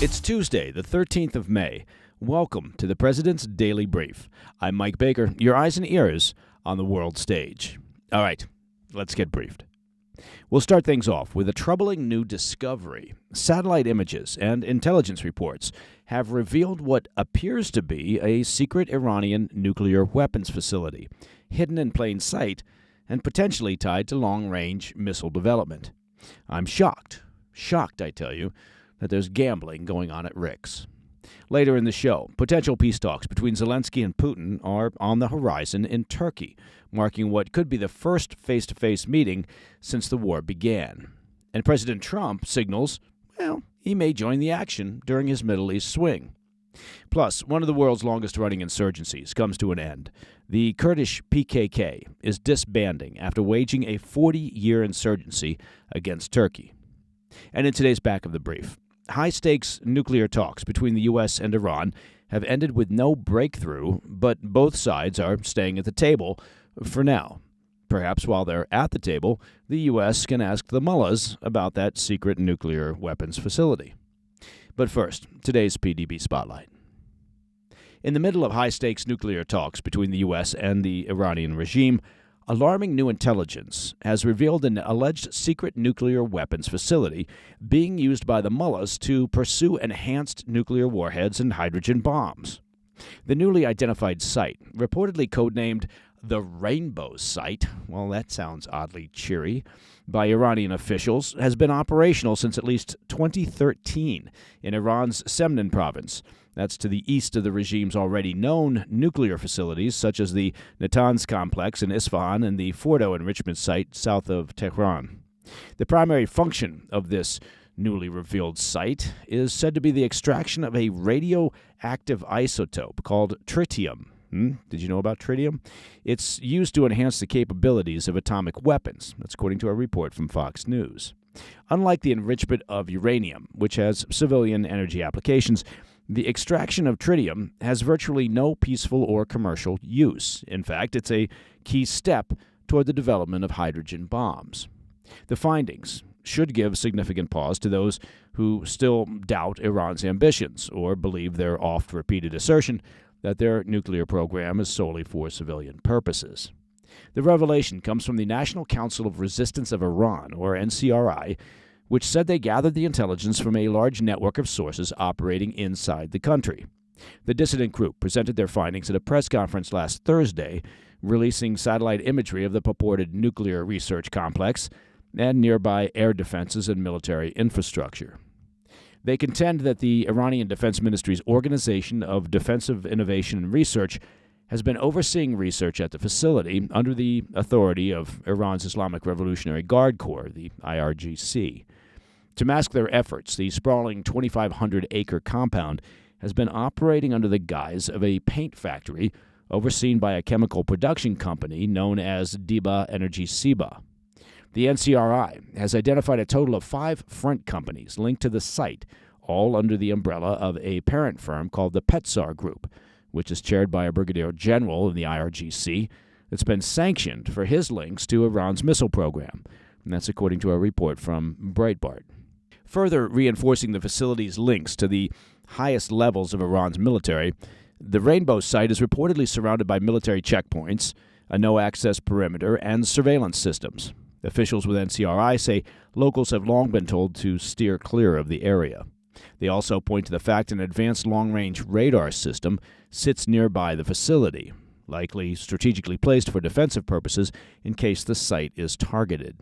It's Tuesday, the 13th of May. Welcome to the President's Daily Brief. I'm Mike Baker, your eyes and ears on the world stage. All right, let's get briefed. We'll start things off with a troubling new discovery. Satellite images and intelligence reports have revealed what appears to be a secret Iranian nuclear weapons facility, hidden in plain sight and potentially tied to long-range missile development. I'm shocked, I tell you, that there's gambling going on at Rick's. Later in the show, potential peace talks between Zelensky and Putin are on the horizon in Turkey, marking what could be the first face-to-face meeting since the war began. And President Trump signals, he may join the action during his Middle East swing. Plus, one of the world's longest-running insurgencies comes to an end. The Kurdish PKK is disbanding after waging a 40-year insurgency against Turkey. And in today's Back of the Brief, high-stakes nuclear talks between the U.S. and Iran have ended with no breakthrough, but both sides are staying at the table for now. Perhaps while they're at the table, the U.S. can ask the mullahs about that secret nuclear weapons facility. But first, today's PDB Spotlight. In the middle of high-stakes nuclear talks between the U.S. and the Iranian regime, alarming new intelligence has revealed an alleged secret nuclear weapons facility being used by the mullahs to pursue enhanced nuclear warheads and hydrogen bombs. The newly identified site, reportedly codenamed the Rainbow Site, well, that sounds oddly cheery, by Iranian officials, has been operational since at least 2013 in Iran's Semnan province. That's to the east of the regime's already known nuclear facilities, such as the Natanz complex in Isfahan and the Fordo enrichment site south of Tehran. The primary function of this newly revealed site is said to be the extraction of a radioactive isotope called tritium. Did you know about tritium? It's used to enhance the capabilities of atomic weapons. That's according to a report from Fox News. Unlike the enrichment of uranium, which has civilian energy applications, the extraction of tritium has virtually no peaceful or commercial use. In fact, it's a key step toward the development of hydrogen bombs. The findings should give significant pause to those who still doubt Iran's ambitions or believe their oft-repeated assertion that their nuclear program is solely for civilian purposes. The revelation comes from the National Council of Resistance of Iran, or NCRI, which said they gathered the intelligence from a large network of sources operating inside the country. The dissident group presented their findings at a press conference last Thursday, releasing satellite imagery of the purported nuclear research complex and nearby air defenses and military infrastructure. They contend that the Iranian Defense Ministry's Organization of Defensive Innovation and Research has been overseeing research at the facility under the authority of Iran's Islamic Revolutionary Guard Corps, the IRGC. To mask their efforts, the sprawling 2,500-acre compound has been operating under the guise of a paint factory overseen by a chemical production company known as Diba Energy Siba. The NCRI has identified a total of 5 front companies linked to the site, all under the umbrella of a parent firm called the Petsar Group, which is chaired by a brigadier general in the IRGC that's been sanctioned for his links to Iran's missile program. And that's according to a report from Breitbart. Further reinforcing the facility's links to the highest levels of Iran's military, the Rainbow Site is reportedly surrounded by military checkpoints, a no-access perimeter, and surveillance systems. Officials with NCRI say locals have long been told to steer clear of the area. They also point to the fact an advanced long-range radar system sits nearby the facility, likely strategically placed for defensive purposes in case the site is targeted.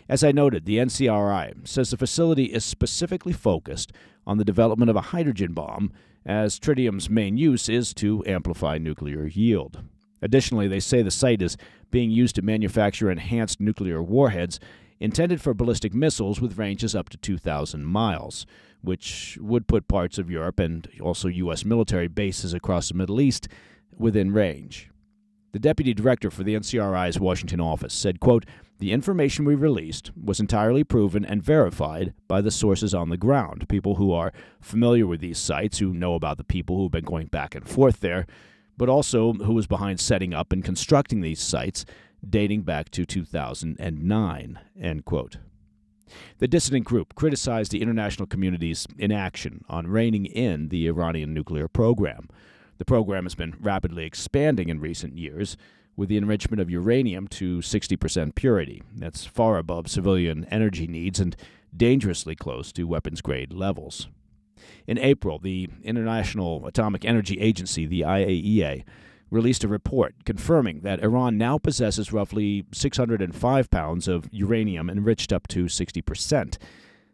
As I noted, the NCRI says the facility is specifically focused on the development of a hydrogen bomb, as tritium's main use is to amplify nuclear yield. Additionally, they say the site is being used to manufacture enhanced nuclear warheads intended for ballistic missiles with ranges up to 2,000 miles, which would put parts of Europe and also U.S. military bases across the Middle East within range. The deputy director for the NCRI's Washington office said, quote, "The information we released was entirely proven and verified by the sources on the ground, people who are familiar with these sites, who know about the people who have been going back and forth there, but also who was behind setting up and constructing these sites dating back to 2009, end quote. The dissident group criticized the international community's inaction on reining in the Iranian nuclear program. The program has been rapidly expanding in recent years, with the enrichment of uranium to 60% purity. That's far above civilian energy needs and dangerously close to weapons-grade levels. In April, the International Atomic Energy Agency, the IAEA, released a report confirming that Iran now possesses roughly 605 pounds of uranium enriched up to 60%,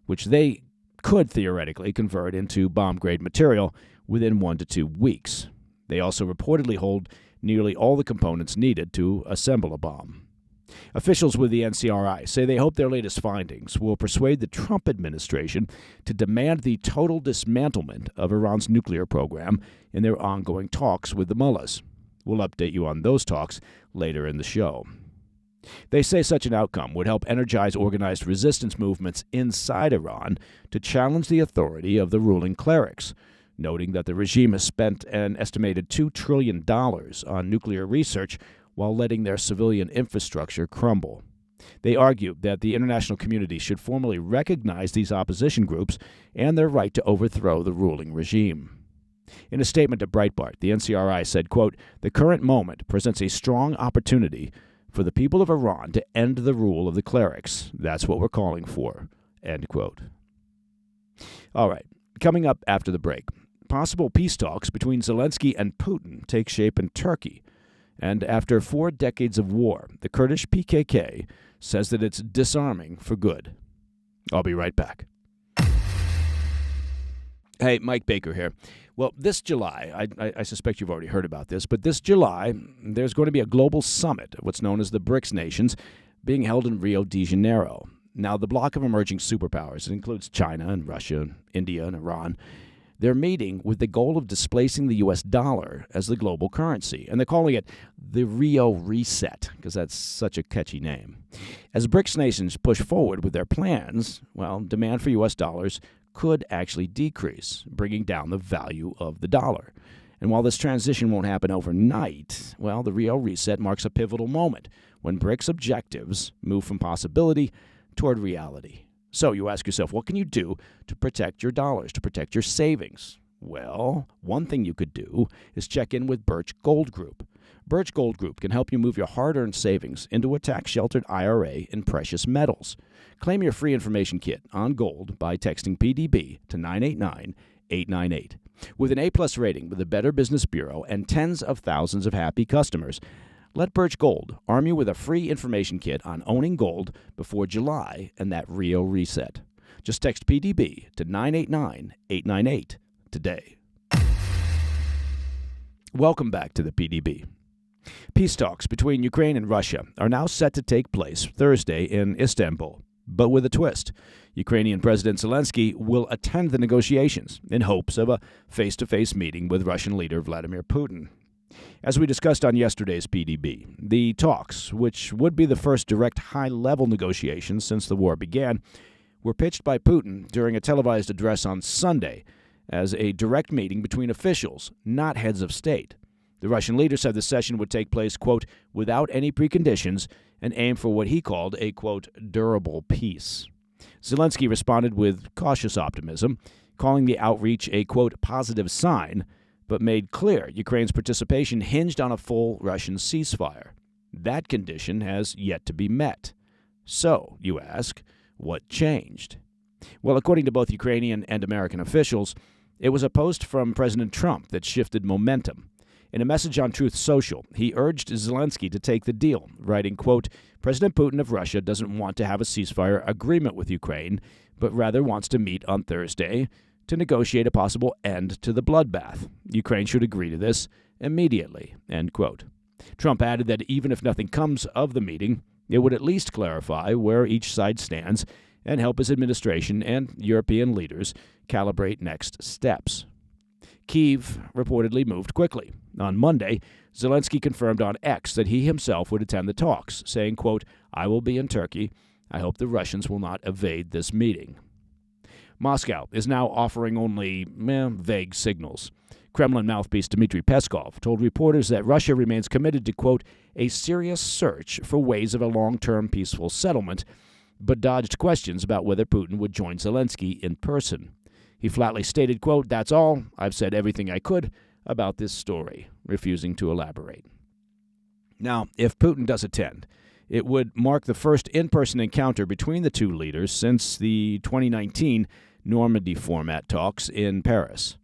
which they could theoretically convert into bomb-grade material within 1 to 2 weeks. They also reportedly hold nearly all the components needed to assemble a bomb. Officials with the NCRI say they hope their latest findings will persuade the Trump administration to demand the total dismantlement of Iran's nuclear program in their ongoing talks with the mullahs. We'll update you on those talks later in the show. They say such an outcome would help energize organized resistance movements inside Iran to challenge the authority of the ruling clerics, noting that the regime has spent an estimated $2 trillion on nuclear research while letting their civilian infrastructure crumble. They argue that the international community should formally recognize these opposition groups and their right to overthrow the ruling regime. In a statement to Breitbart, the NCRI said, quote, "The current moment presents a strong opportunity for the people of Iran to end the rule of the clerics. That's what we're calling for," end quote. All right, coming up after the break, possible peace talks between Zelensky and Putin take shape in Turkey. And after 4 decades of war, the Kurdish PKK says that it's disarming for good. I'll be right back. Hey, Mike Baker here. Well, this July, I suspect you've already heard about this, but this July, there's going to be a global summit of what's known as the BRICS nations being held in Rio de Janeiro. Now, the bloc of emerging superpowers, it includes China and Russia, and India and Iran, they're meeting with the goal of displacing the U.S. dollar as the global currency, and they're calling it the Rio Reset, because that's such a catchy name. As BRICS nations push forward with their plans, well, demand for U.S. dollars could actually decrease, bringing down the value of the dollar. And while this transition won't happen overnight, well, the Rio Reset marks a pivotal moment when BRICS objectives move from possibility toward reality. So you ask yourself, what can you do to protect your dollars, to protect your savings? Well, one thing you could do is check in with Birch Gold Group. Birch Gold Group can help you move your hard-earned savings into a tax-sheltered IRA in precious metals. Claim your free information kit on gold by texting PDB to 989-898. With an A-plus rating with the Better Business Bureau and tens of thousands of happy customers, let Birch Gold arm you with a free information kit on owning gold before July and that Rio Reset. Just text PDB to 989-898 today. Welcome back to the PDB. Peace talks between Ukraine and Russia are now set to take place Thursday in Istanbul, but with a twist. Ukrainian President Zelensky will attend the negotiations in hopes of a face-to-face meeting with Russian leader Vladimir Putin. As we discussed on yesterday's PDB, the talks, which would be the first direct high-level negotiations since the war began, were pitched by Putin during a televised address on Sunday as a direct meeting between officials, not heads of state. The Russian leader said the session would take place, quote, without any preconditions and aim for what he called a, quote, durable peace. Zelensky responded with cautious optimism, calling the outreach a, quote, positive sign, but made clear Ukraine's participation hinged on a full Russian ceasefire. That condition has yet to be met. So, you ask, what changed? Well, according to both Ukrainian and American officials, it was a post from President Trump that shifted momentum. In a message on Truth Social, he urged Zelensky to take the deal, writing, quote, President Putin of Russia doesn't want to have a ceasefire agreement with Ukraine, but rather wants to meet on Thursday to negotiate a possible end to the bloodbath. Ukraine should agree to this immediately, end quote. Trump added that even if nothing comes of the meeting, it would at least clarify where each side stands and help his administration and European leaders calibrate next steps. Kyiv reportedly moved quickly. On Monday, Zelensky confirmed on X that he himself would attend the talks, saying, quote, I will be in Turkey. I hope the Russians will not evade this meeting. Moscow is now offering only vague signals. Kremlin mouthpiece Dmitry Peskov told reporters that Russia remains committed to, quote, a serious search for ways of a long-term peaceful settlement, but dodged questions about whether Putin would join Zelensky in person. He flatly stated, quote, "That's all. I've said everything I could about this story," refusing to elaborate. Now, if Putin does attend, it would mark the first in-person encounter between the two leaders since the 2019 Normandy format talks in Paris.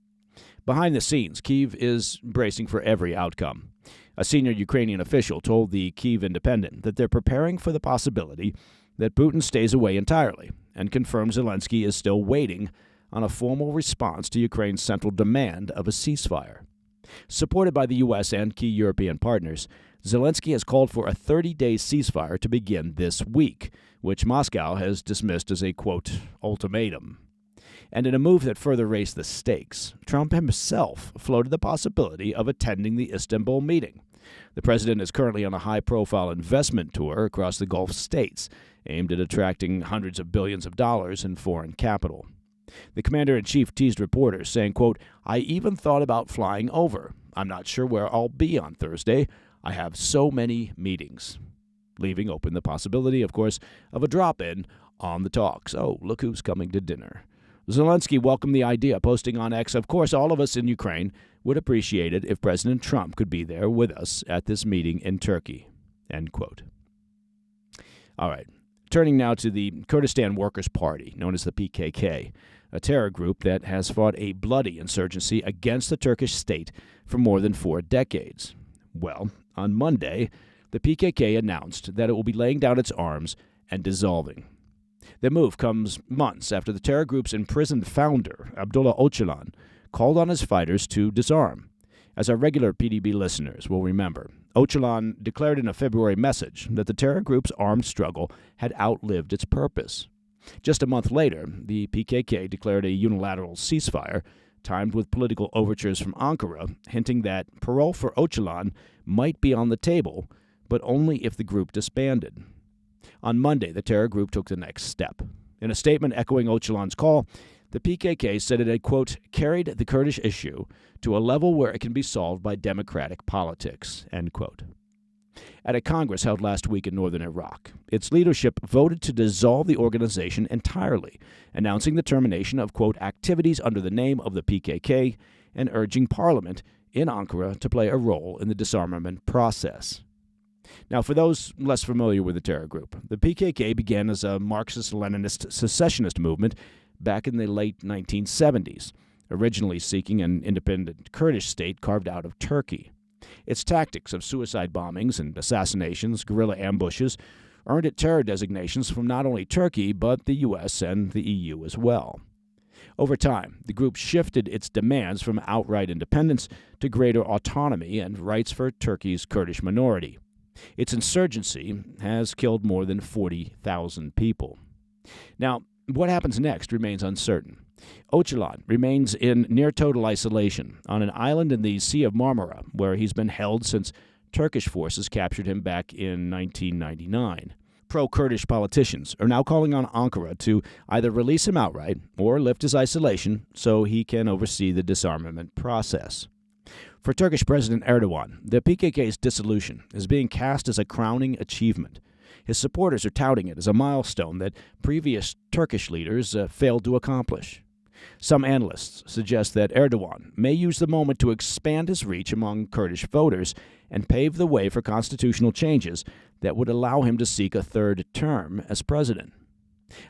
Behind the scenes, Kyiv is bracing for every outcome. A senior Ukrainian official told the Kyiv Independent that they're preparing for the possibility that Putin stays away entirely and confirms Zelensky is still waiting on a formal response to Ukraine's central demand of a ceasefire. Supported by the U.S. and key European partners, Zelensky has called for a 30-day ceasefire to begin this week, which Moscow has dismissed as a, quote, ultimatum. And in a move that further raised the stakes, Trump himself floated the possibility of attending the Istanbul meeting. The president is currently on a high-profile investment tour across the Gulf states, aimed at attracting hundreds of billions of dollars in foreign capital. The commander-in-chief teased reporters, saying, quote, "I even thought about flying over. I'm not sure where I'll be on Thursday. I have so many meetings," leaving open the possibility, of course, of a drop-in on the talks. Oh, look who's coming to dinner. Zelensky welcomed the idea, posting on X, "Of course, all of us in Ukraine would appreciate it if President Trump could be there with us at this meeting in Turkey," end quote. All right, turning now to the Kurdistan Workers' Party, known as the PKK, a terror group that has fought a bloody insurgency against the Turkish state for more than 4 decades. Well, on Monday, the PKK announced that it will be laying down its arms and dissolving. The move comes months after the terror group's imprisoned founder, Abdullah Öcalan, called on his fighters to disarm. As our regular PDB listeners will remember, Öcalan declared in a February message that the terror group's armed struggle had outlived its purpose. Just a month later, the PKK declared a unilateral ceasefire, timed with political overtures from Ankara, hinting that parole for Öcalan might be on the table, but only if the group disbanded. On Monday, the terror group took the next step. In a statement echoing Öcalan's call, the PKK said it had, quote, carried the Kurdish issue to a level where it can be solved by democratic politics, end quote. At a Congress held last week in northern Iraq, its leadership voted to dissolve the organization entirely, announcing the termination of, quote, activities under the name of the PKK and urging Parliament in Ankara to play a role in the disarmament process. Now, for those less familiar with the terror group, the PKK began as a Marxist-Leninist secessionist movement back in the late 1970s, originally seeking an independent Kurdish state carved out of Turkey. Its tactics of suicide bombings and assassinations, guerrilla ambushes, earned it terror designations from not only Turkey, but the U.S. and the EU as well. Over time, the group shifted its demands from outright independence to greater autonomy and rights for Turkey's Kurdish minority. Its insurgency has killed more than 40,000 people. Now, what happens next remains uncertain. Öcalan remains in near-total isolation on an island in the Sea of Marmara, where he's been held since Turkish forces captured him back in 1999. Pro-Kurdish politicians are now calling on Ankara to either release him outright or lift his isolation so he can oversee the disarmament process. For Turkish President Erdogan, the PKK's dissolution is being cast as a crowning achievement. His supporters are touting it as a milestone that previous Turkish leaders failed to accomplish. Some analysts suggest that Erdogan may use the moment to expand his reach among Kurdish voters and pave the way for constitutional changes that would allow him to seek a third term as president.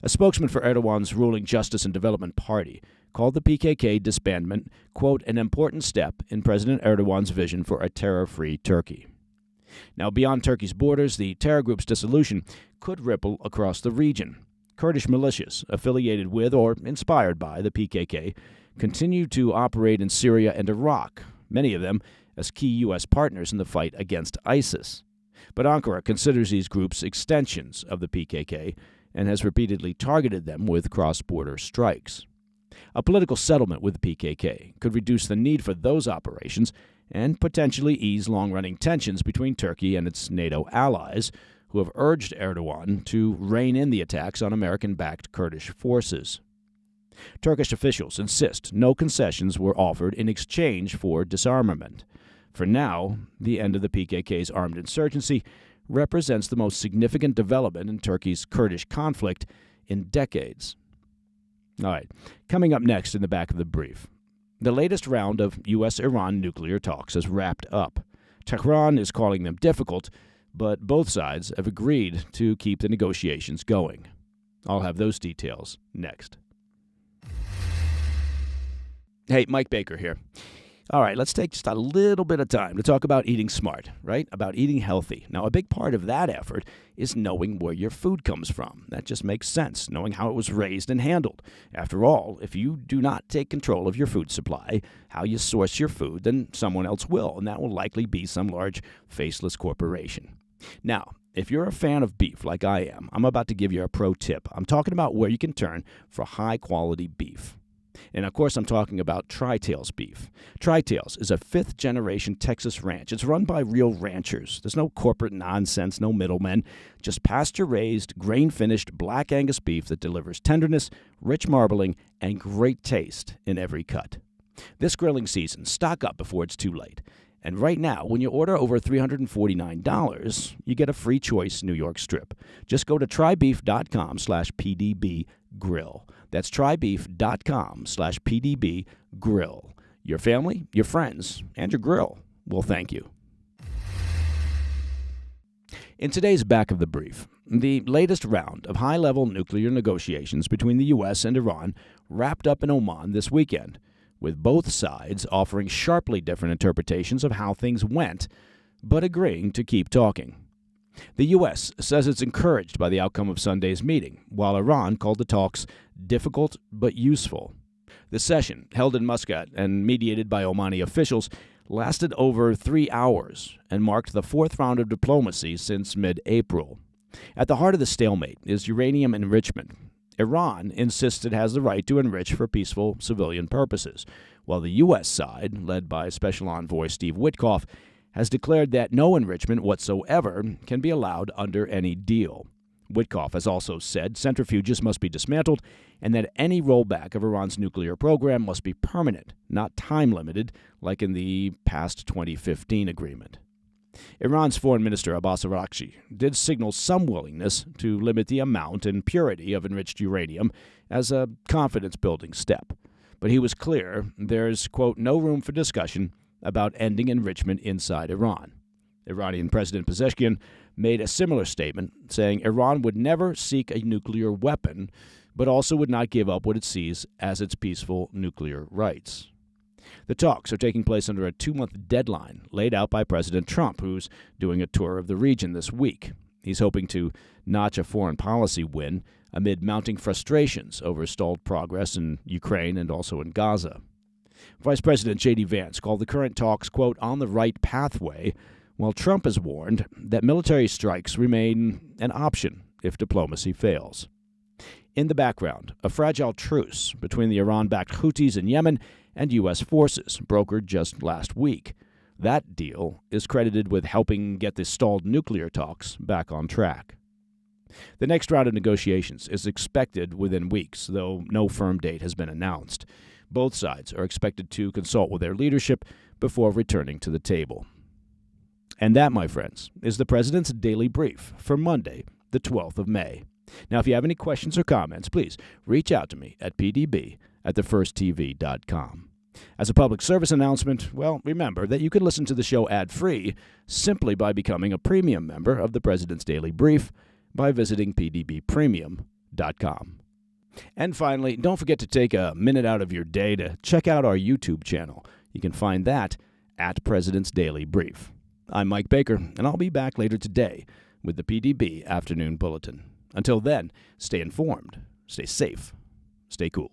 A spokesman for Erdogan's ruling Justice and Development Party called the PKK disbandment, quote, an important step in President Erdogan's vision for a terror-free Turkey. Now, beyond Turkey's borders, the terror group's dissolution could ripple across the region. Kurdish militias affiliated with or inspired by the PKK continue to operate in Syria and Iraq, many of them as key U.S. partners in the fight against ISIS. But Ankara considers these groups extensions of the PKK and has repeatedly targeted them with cross-border strikes. A political settlement with the PKK could reduce the need for those operations and potentially ease long-running tensions between Turkey and its NATO allies, who have urged Erdogan to rein in the attacks on American-backed Kurdish forces. Turkish officials insist no concessions were offered in exchange for disarmament. For now, the end of the PKK's armed insurgency represents the most significant development in Turkey's Kurdish conflict in decades. All right, coming up next in the back of the brief. The latest round of U.S. Iran nuclear talks has wrapped up. Tehran is calling them difficult, but both sides have agreed to keep the negotiations going. I'll have those details next. Hey, Mike Baker here. All right, let's take just a little bit of time to talk about eating smart, right? About eating healthy. Now, a big part of that effort is knowing where your food comes from. That just makes sense, knowing how it was raised and handled. After all, if you do not take control of your food supply, how you source your food, then someone else will, and that will likely be some large, faceless corporation. Now, if you're a fan of beef like I am, I'm about to give you a pro tip. I'm talking about where you can turn for high-quality beef. And, of course, I'm talking about Tri-Tails beef. Tri-Tails is a fifth-generation Texas ranch. It's run by real ranchers. There's no corporate nonsense, no middlemen, just pasture-raised, grain-finished Black Angus beef that delivers tenderness, rich marbling, and great taste in every cut. This grilling season, stock up before it's too late. And right now, when you order over $349, you get a free choice New York strip. Just go to trybeef.com/PDBgrill. That's trybeef.com/PDBgrill. Your family, your friends, and your grill will thank you. In today's back of the brief, the latest round of high-level nuclear negotiations between the U.S. and Iran wrapped up in Oman this weekend, with both sides offering sharply different interpretations of how things went, but agreeing to keep talking. The U.S. says it's encouraged by the outcome of Sunday's meeting, while Iran called the talks difficult but useful. The session, held in Muscat and mediated by Omani officials, lasted over 3 hours and marked the fourth round of diplomacy since mid-April. At the heart of the stalemate is uranium enrichment. Iran insists it has the right to enrich for peaceful civilian purposes, while the U.S. side, led by Special Envoy Steve Witkoff, has declared that no enrichment whatsoever can be allowed under any deal. Witkoff has also said centrifuges must be dismantled and that any rollback of Iran's nuclear program must be permanent, not time-limited, like in the past 2015 agreement. Iran's Foreign Minister Abbas Araghchi did signal some willingness to limit the amount and purity of enriched uranium as a confidence-building step. But he was clear there's, quote, no room for discussion about ending enrichment inside Iran. Iranian President Pezeshkian made a similar statement, saying Iran would never seek a nuclear weapon, but also would not give up what it sees as its peaceful nuclear rights. The talks are taking place under a 2-month deadline laid out by President Trump, who's doing a tour of the region this week. He's hoping to notch a foreign policy win amid mounting frustrations over stalled progress in Ukraine and also in Gaza. Vice President J.D. Vance called the current talks, quote, on the right pathway, while Trump has warned that military strikes remain an option if diplomacy fails. In the background, a fragile truce between the Iran-backed Houthis in Yemen and U.S. forces brokered just last week. That deal is credited with helping get the stalled nuclear talks back on track. The next round of negotiations is expected within weeks, though no firm date has been announced. Both sides are expected to consult with their leadership before returning to the table. And that, my friends, is the President's Daily Brief for Monday, the 12th of May. Now, if you have any questions or comments, please reach out to me at pdb@thefirsttv.com. As a public service announcement, well, remember that you can listen to the show ad-free simply by becoming a premium member of the President's Daily Brief by visiting pdbpremium.com. And finally, don't forget to take a minute out of your day to check out our YouTube channel. You can find that at President's Daily Brief. I'm Mike Baker, and I'll be back later today with the PDB Afternoon Bulletin. Until then, stay informed, stay safe, stay cool.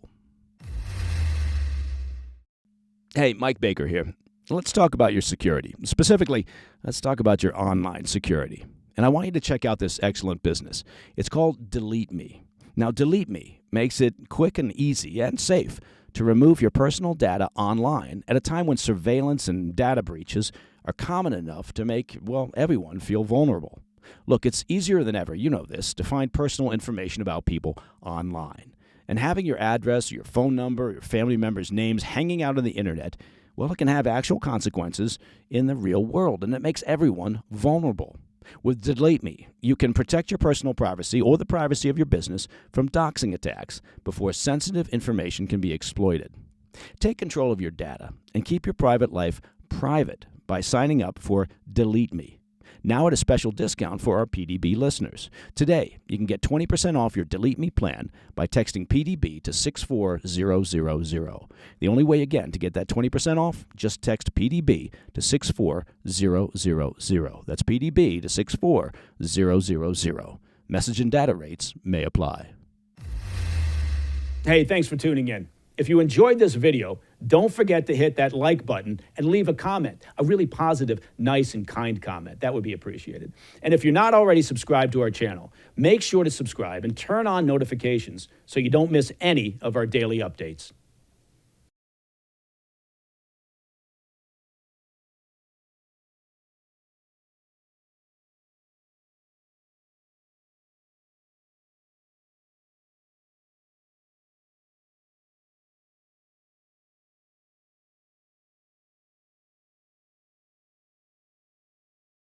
Hey, Mike Baker here. Let's talk about your security. Specifically, let's talk about your online security. And I want you to check out this excellent business. It's called Delete Me. Now, Delete Me makes it quick and easy and safe to remove your personal data online at a time when surveillance and data breaches are common enough to make, well, everyone feel vulnerable. Look, it's easier than ever, you know this, to find personal information about people online. And having your address, your phone number, your family members' names hanging out on the internet, well, it can have actual consequences in the real world, and it makes everyone vulnerable. With Delete Me, you can protect your personal privacy or the privacy of your business from doxing attacks before sensitive information can be exploited. Take control of your data and keep your private life private by signing up for Delete Me. Now at a special discount for our PDB listeners. Today, you can get 20% off your Delete Me plan by texting PDB to 64000. The only way, again, to get that 20% off, just text PDB to 64000. That's PDB to 64000. Message and data rates may apply. Hey, thanks for tuning in. If you enjoyed this video, don't forget to hit that like button and leave a comment, a really positive, nice, and kind comment. That would be appreciated. And if you're not already subscribed to our channel, make sure to subscribe and turn on notifications so you don't miss any of our daily updates.